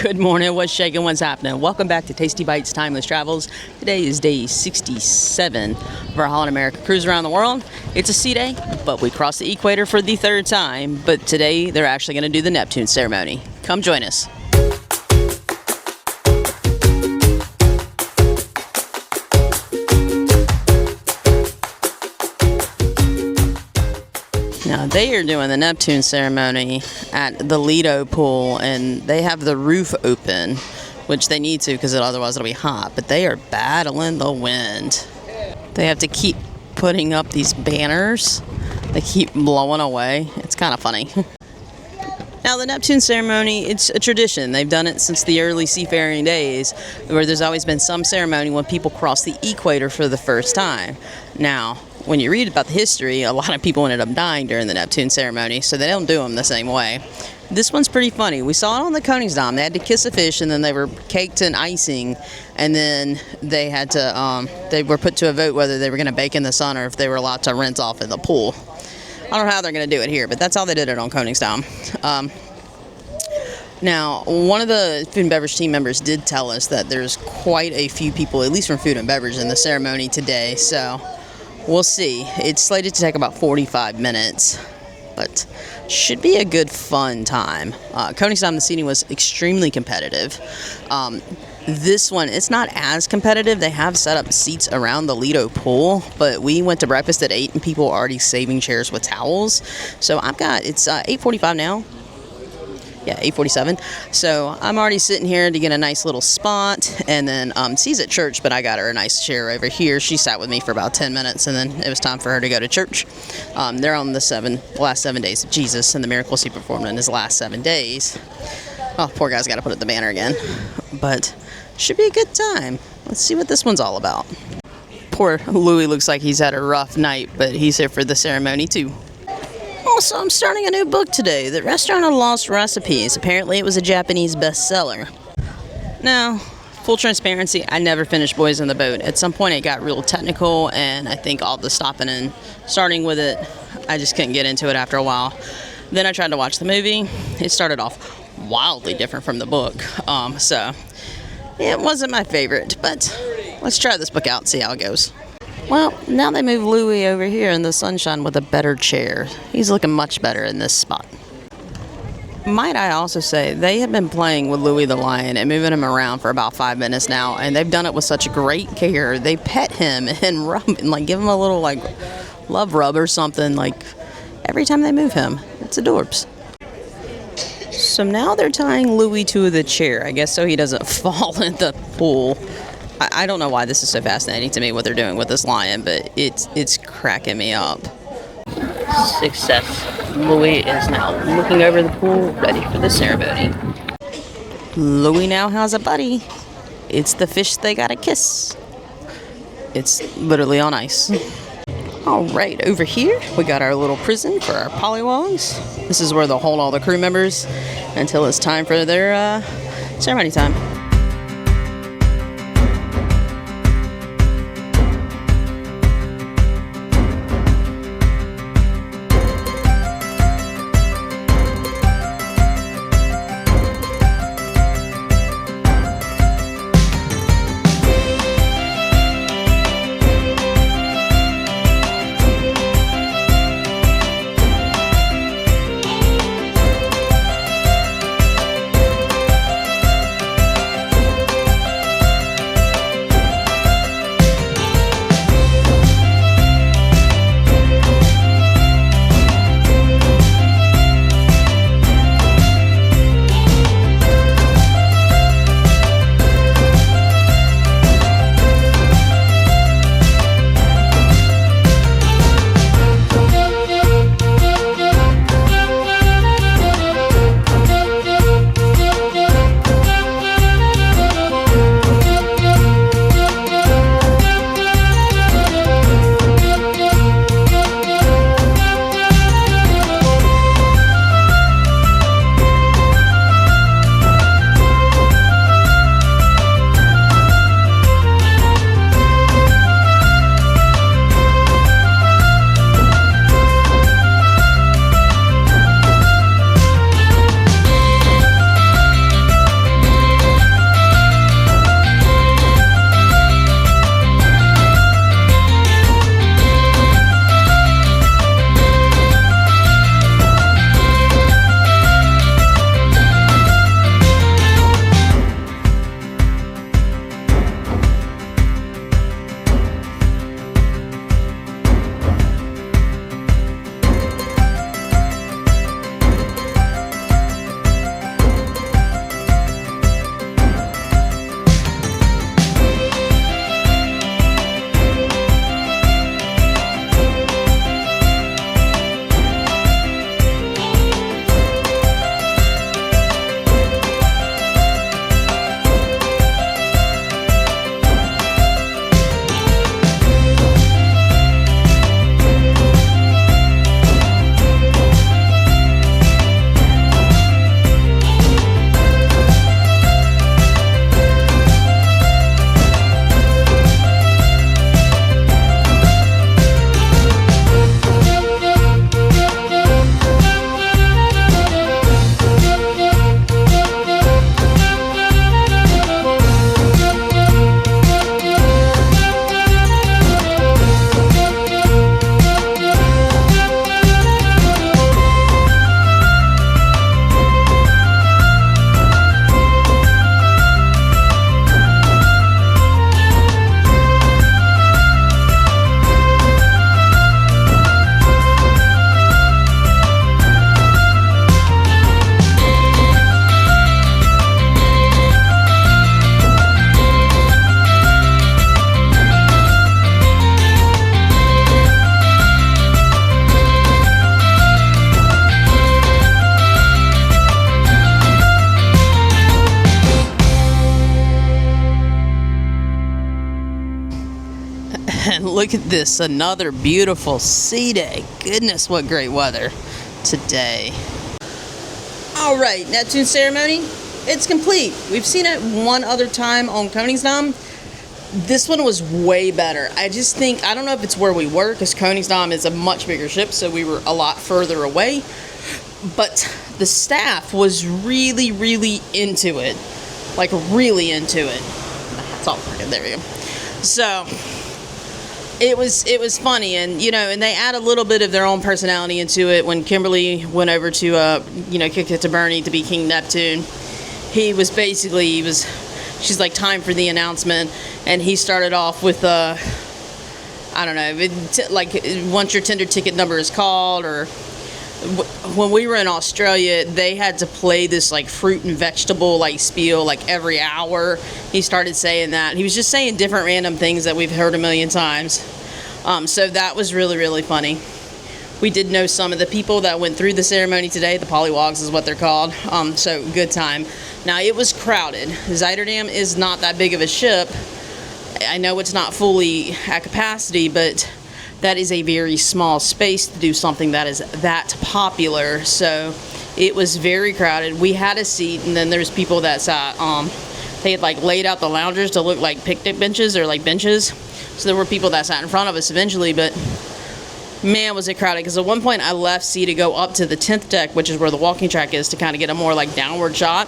Good morning, what's shaking, what's happening? Welcome back to Tasty Bites Timeless Travels. Today is day 67 of our Holland America cruise around the world. It's a sea day, but we crossed the equator for the third time. But today they're actually going to do the Neptune ceremony. Come join us. Now they are doing the Neptune ceremony at the Lido pool, and they have the roof open, which they need to because otherwise it'll be hot. But they are battling the wind. They have to keep putting up these banners. They keep blowing away. It's kind of funny. Now the Neptune ceremony, it's a tradition. They've done it since the early seafaring days, where there's always been some ceremony when people cross the equator for the first time. Now, when you read about the history, a lot of people ended up dying during the Neptune ceremony, so they don't do them the same way. This one's pretty funny. We saw it on the Koningsdam. They had to kiss a fish, and then they were caked in icing, and then they had to, they were put to a vote whether they were going to bake in the sun or if they were allowed to rinse off in the pool. I don't know how they're going to do it here, but that's how they did it on Koningsdam. Now, one of the food and beverage team members did tell us that there's quite a few people, at least from food and beverage, in the ceremony today, so we'll see. It's slated to take about 45 minutes, but should be a good fun time. Koningsdam, the seating was extremely competitive. This one, it's not as competitive. They have set up seats around the Lido pool, but we went to breakfast at 8 and people are already saving chairs with towels. So it's 8:45 now. Yeah, 8:47. So I'm already sitting here to get a nice little spot, and then she's at church, but I got her a nice chair over here. She sat with me for about 10 minutes, and then it was time for her to go to church. They're on the last 7 days of Jesus and the miracles he performed in his last 7 days. Oh, poor guy's got to put up the banner again, but should be a good time. Let's see what this one's all about. Poor Louis looks like he's had a rough night, but he's here for the ceremony too. Also, I'm starting a new book today, The Restaurant of Lost Recipes. Apparently it was a Japanese bestseller. Now, full transparency, I never finished Boys in the Boat. At some point it got real technical, and I think all the stopping and starting with it, I just couldn't get into it after a while. Then I tried to watch the movie. It started off wildly different from the book, so it wasn't my favorite, but let's try this book out and see how it goes. Well, now they move Louis over here in the sunshine with a better chair. He's looking much better in this spot. Might I also say, they have been playing with Lewie the Lion and moving him around for about 5 minutes now, and they've done it with such great care. They pet him and rub and give him a little love rub or something every time they move him. It's adorbs. So now they're tying Louis to the chair, I guess so he doesn't fall in the pool. I don't know why this is so fascinating to me, what they're doing with this lion, but it's cracking me up. Success. Louis is now looking over the pool, ready for the ceremony. Louis now has a buddy. It's the fish they gotta kiss. It's literally on ice. All right, over here we got our little prison for our pollywogs. This is where they'll hold all the crew members until it's time for their ceremony time. look at this. Another beautiful sea day. Goodness, what great weather today. All right, Neptune Ceremony. It's complete. We've seen it one other time on Koningsdam. This one was way better. I just think, I don't know if it's where we were, because Koningsdam is a much bigger ship, so we were a lot further away. But the staff was really, really into it. Like, really into it. That's all working. There we go. So, it was funny, and, you know, and they add a little bit of their own personality into it. When Kimberly went over to, kick it to Bernie to be King Neptune, she's like, time for the announcement, and he started off with, I don't know, once your tender ticket number is called, or when we were in Australia, they had to play this like fruit and vegetable like spiel like every hour. He started saying that. He was just saying different random things that we've heard a million times. So that was really, really funny. We did know some of the people that went through the ceremony today. The polywogs is what they're called. So good time. Now it was crowded. Zuiderdam is not that big of a ship. I know it's not fully at capacity, but that is a very small space to do something that is that popular. So it was very crowded. We had a seat, and then there's people that sat, they had like laid out the loungers to look like picnic benches or like benches. So there were people that sat in front of us eventually, but man, was it crowded. Because at one point I left C to go up to the 10th deck, which is where the walking track is, to kind of get a more like downward shot.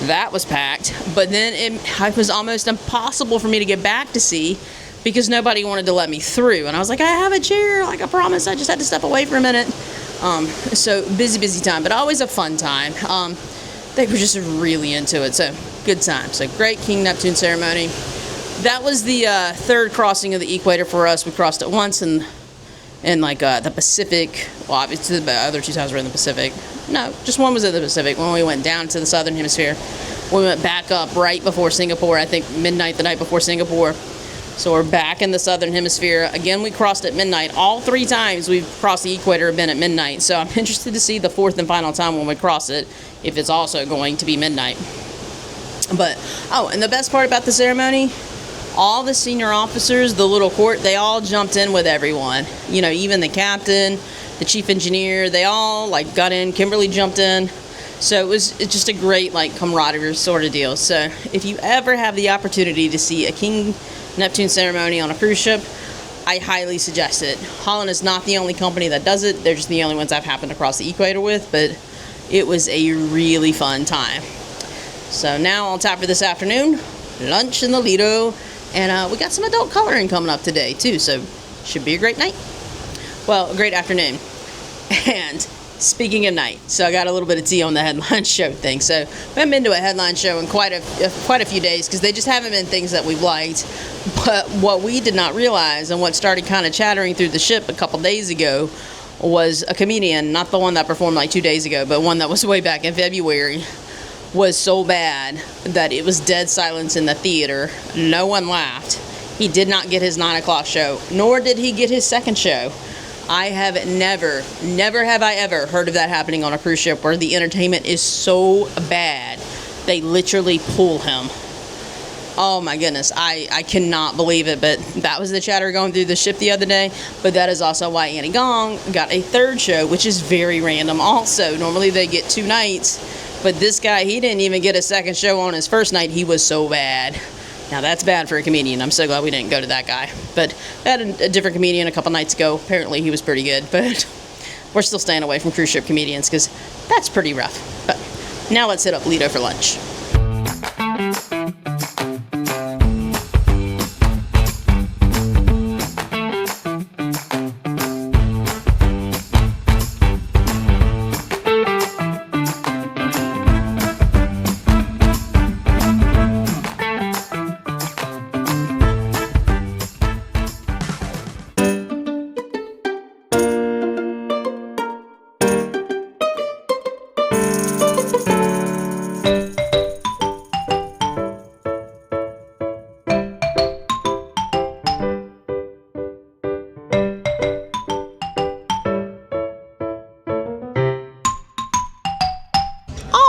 That was packed. But then it was almost impossible for me to get back to C, because nobody wanted to let me through. And I was like, I have a chair, like I promised. I just had to step away for a minute. So busy time, but always a fun time. They were just really into it, so good time. So great King Neptune Ceremony. That was the third crossing of the Equator for us. We crossed it once in the Pacific. Well, obviously the other two times were in the Pacific. No, just one was in the Pacific when we went down to the southern hemisphere. We went back up right before Singapore, I think midnight the night before Singapore. So we're back in the southern hemisphere. Again, we crossed at midnight. All three times we've crossed the Equator have been at midnight. So I'm interested to see the fourth and final time when we cross it, if it's also going to be midnight. But, and the best part about the ceremony, all the senior officers, the little court, they all jumped in with everyone. You know, even the captain, the chief engineer, they all like got in. Kimberly jumped in. So it's just a great like camaraderie sort of deal. So if you ever have the opportunity to see a King Neptune Ceremony on a cruise ship, I highly suggest it. Holland is not the only company that does it. They're just the only ones I've happened to cross the Equator with, but it was a really fun time. So now on tap for this afternoon, lunch in the Lido, and we got some adult coloring coming up today too, so should be a great night. Well, a great afternoon. And speaking of night, so I got a little bit of tea on the headline show thing. So we haven't been to a headline show in quite a few days, because they just haven't been things that we've liked. But what we did not realize, and what started kind of chattering through the ship a couple days ago, was a comedian, not the one that performed like 2 days ago, but one that was way back in February, was so bad that it was dead silence in the theater. No one laughed. He did not get his 9 o'clock show, nor did he get his second show. I have never have I ever heard of that happening on a cruise ship, where the entertainment is so bad they literally pull him. Oh my goodness, I cannot believe it, but that was the chatter going through the ship the other day. But that is also why Annie Gong got a third show, which is very random also. Normally they get 2 nights, but this guy, he didn't even get a second show on his first night. He was so bad. Now that's bad for a comedian. I'm so glad we didn't go to that guy. But I had a different comedian a couple nights ago. Apparently he was pretty good, but we're still staying away from cruise ship comedians, because that's pretty rough. But now let's hit up Lido for lunch.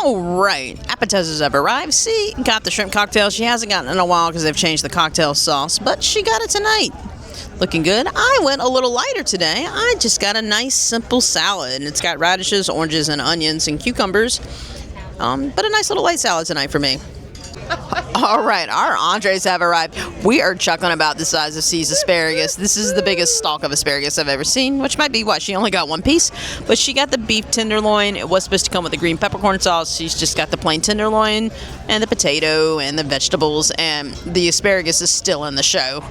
Alright, appetizers have arrived. See, got the shrimp cocktail. She hasn't gotten it in a while because they've changed the cocktail sauce, but she got it tonight. Looking good. I went a little lighter today. I just got a nice simple salad, and it's got radishes, oranges, and onions and cucumbers. But a nice little light salad tonight for me. All right, our entrees have arrived. We are chuckling about the size of C's asparagus. This is the biggest stalk of asparagus I've ever seen, which might be why she only got one piece. But she got the beef tenderloin. It was supposed to come with the green peppercorn sauce. She's just got the plain tenderloin and the potato and the vegetables, and the asparagus is still in the show.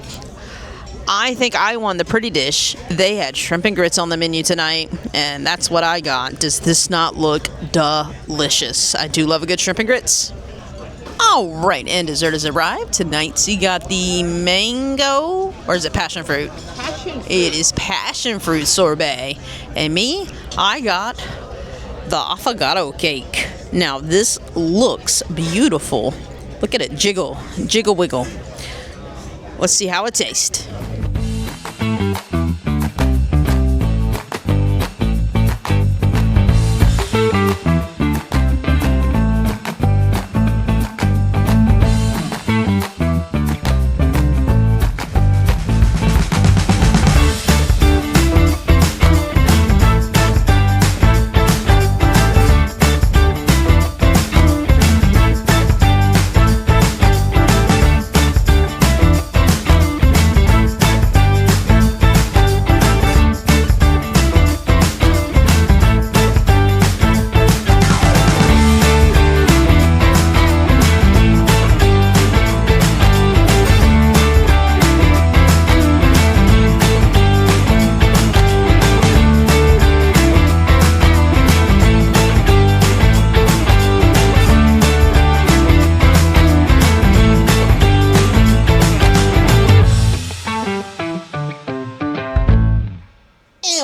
I think I won the pretty dish. They had shrimp and grits on the menu tonight, and that's what I got. Does this not look delicious? I do love a good shrimp and grits. All right, and dessert has arrived. Tonight, she got the mango, or is it passion fruit? Passion fruit. It is passion fruit sorbet. And me, I got the affogato cake. Now, this looks beautiful. Look at it, jiggle, jiggle wiggle. Let's see how it tastes.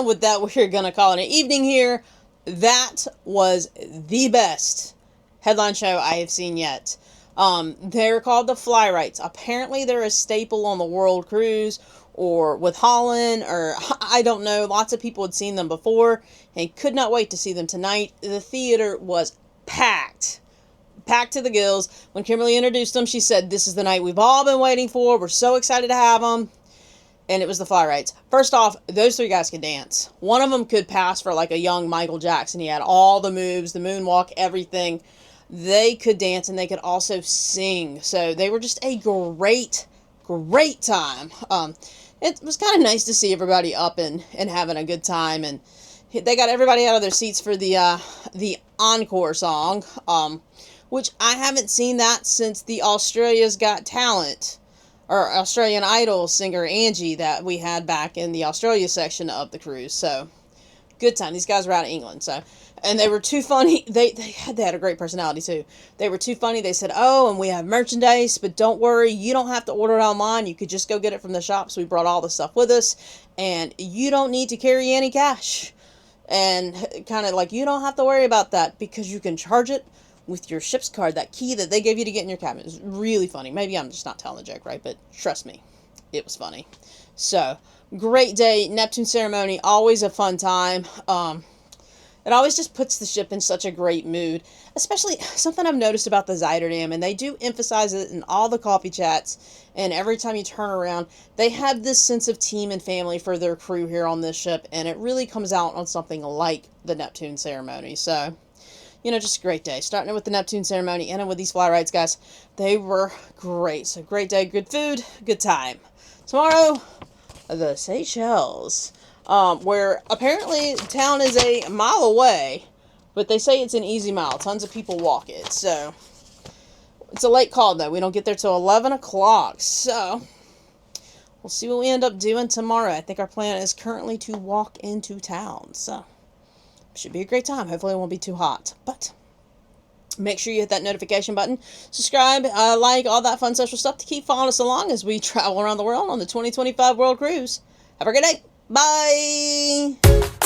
With that, we're gonna call it an evening here. That was the best headline show I have seen yet. They're called the Fly Rights. Apparently they're a staple on the World Cruise or with Holland, or I don't know. Lots of people had seen them before and could not wait to see them tonight. The theater was packed to the gills. When Kimberly introduced them, she said, "This is the night we've all been waiting for. We're so excited to have them." And it was the Fly Rights. First off, those three guys could dance. One of them could pass for like a young Michael Jackson. He had all the moves, the moonwalk, everything. They could dance, and they could also sing. So they were just a great time. It was kind of nice to see everybody up and having a good time. And they got everybody out of their seats for the encore song, which I haven't seen that since the Australia's Got Talent, or Australian Idol singer Angie that we had back in the Australia section of the cruise. So, good time. These guys were out of England, so, and they were too funny. They had a great personality too. They were too funny. They said, "Oh, and we have merchandise, but don't worry, you don't have to order it online. You could just go get it from the shops. We brought all the stuff with us, and you don't need to carry any cash." And kind of like, you don't have to worry about that because you can charge it with your ship's card, that key that they gave you to get in your cabin. It was really funny. Maybe I'm just not telling the joke right, but trust me, it was funny. So, great day. Neptune Ceremony, always a fun time. It always just puts the ship in such a great mood, especially something I've noticed about the Zuiderdam, and they do emphasize it in all the coffee chats, and every time you turn around, they have this sense of team and family for their crew here on this ship, and it really comes out on something like the Neptune Ceremony. So, just a great day. Starting it with the Neptune Ceremony, ending with these Fly Rights, guys. They were great. So, great day, good food, good time. Tomorrow, the Seychelles, where apparently town is a mile away, but they say it's an easy mile. Tons of people walk it. So, it's a late call, though. We don't get there till 11 o'clock. So, we'll see what we end up doing tomorrow. I think our plan is currently to walk into town. So, should be a great time. Hopefully it won't be too hot. But make sure you hit that notification button. Subscribe, like, all that fun social stuff to keep following us along as we travel around the world on the 2025 World Cruise. Have a great day. Bye.